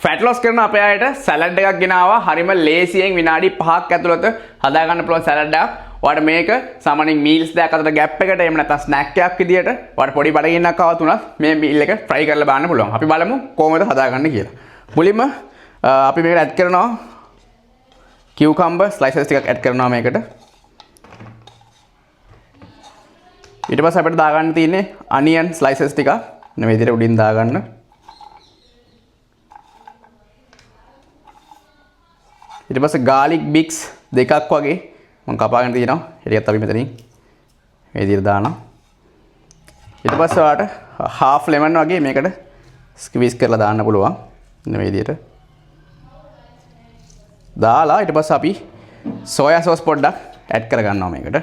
Fat Los කරන අපේ අයට සැලඩ් එකක් ගෙනාවා. හරිම ලේසියෙන් විනාඩි 5ක් ඇතුළත හදා ගන්න පුළුවන් සැලඩ් එකක්. ඔයාලට මේක සාමාන්‍යයෙන් මීල්ස් දෙකක් අතර ગેප් එකට එහෙම නැත්නම් ස්නැක් එකක් විදියට ඔයාලට පොඩි බඩගින්නක් ආවත් උනත් මේ මීල් එක ට්‍රයි කරලා බලන්න පුළුවන්. අපි බලමු කොහොමද හදාගන්නේ කියලා. මුලින්ම අපි මේකට ඇඩ් කරනවා කියුකම්බර් ස්ලයිසස් ටිකක් ඇඩ් කරනවා මේකට. ඊට පස්සේ අපිට දාගන්න තියෙන්නේ අනියන් ස්ලයිසස් ටිකක් මේ විදියට උඩින් දාගන්න. ඊට පස්සේ garlic bits දෙකක් වගේ මම කපාගෙන තියෙනවා. ඒකත් අපි මෙතනින් මේ විදිහට දානවා. ඊට පස්සේ ඔයාලට half lemon වගේ මේකට squeeze කරලා දාන්න පුළුවන්. මේ විදිහට. දාලා ඊට පස්සේ අපි soya sauce පොඩ්ඩක් add කරගන්නවා මේකට.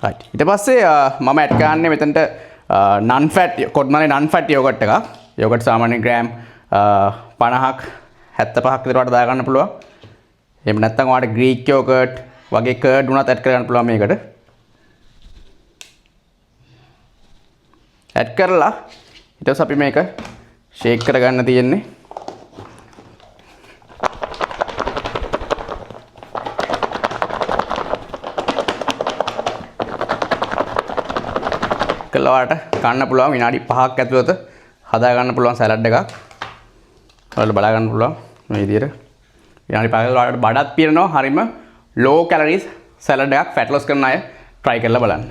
right. ඊට පස්සේ මම add කරන්නේ මෙතනට non fat කොඩ්මලේ non fat yogurt එකක්. yogurt සාමාන්‍යයෙන් ග්‍රෑම් 50ක් 75ක් විතර වඩා දාගන්න පුළුවන්. එහෙම නැත්නම් ඔයාලට Greek yogurt වගේ curd උනත් add කරගන්න පුළුවන් මේකට. add කරලා ඊට පස්සේ අපි මේක shake කරගන්න තියෙන්නේ. කළා ඔයාලට කන්න පුළුවන් විනාඩි 5ක් ඇතුළත හදා ගන්න පුළුවන් සලාඩ් එකක්. ඔයාලට බලා ගන්න පුළුවන් මේ විදිහට. විනාඩි 5ක් ඔයාලට බඩත් පිරෙනවා. හරිම low calories සලාඩ් එකක් ෆැට් ලොස් කරන අය try කරලා බලන්න.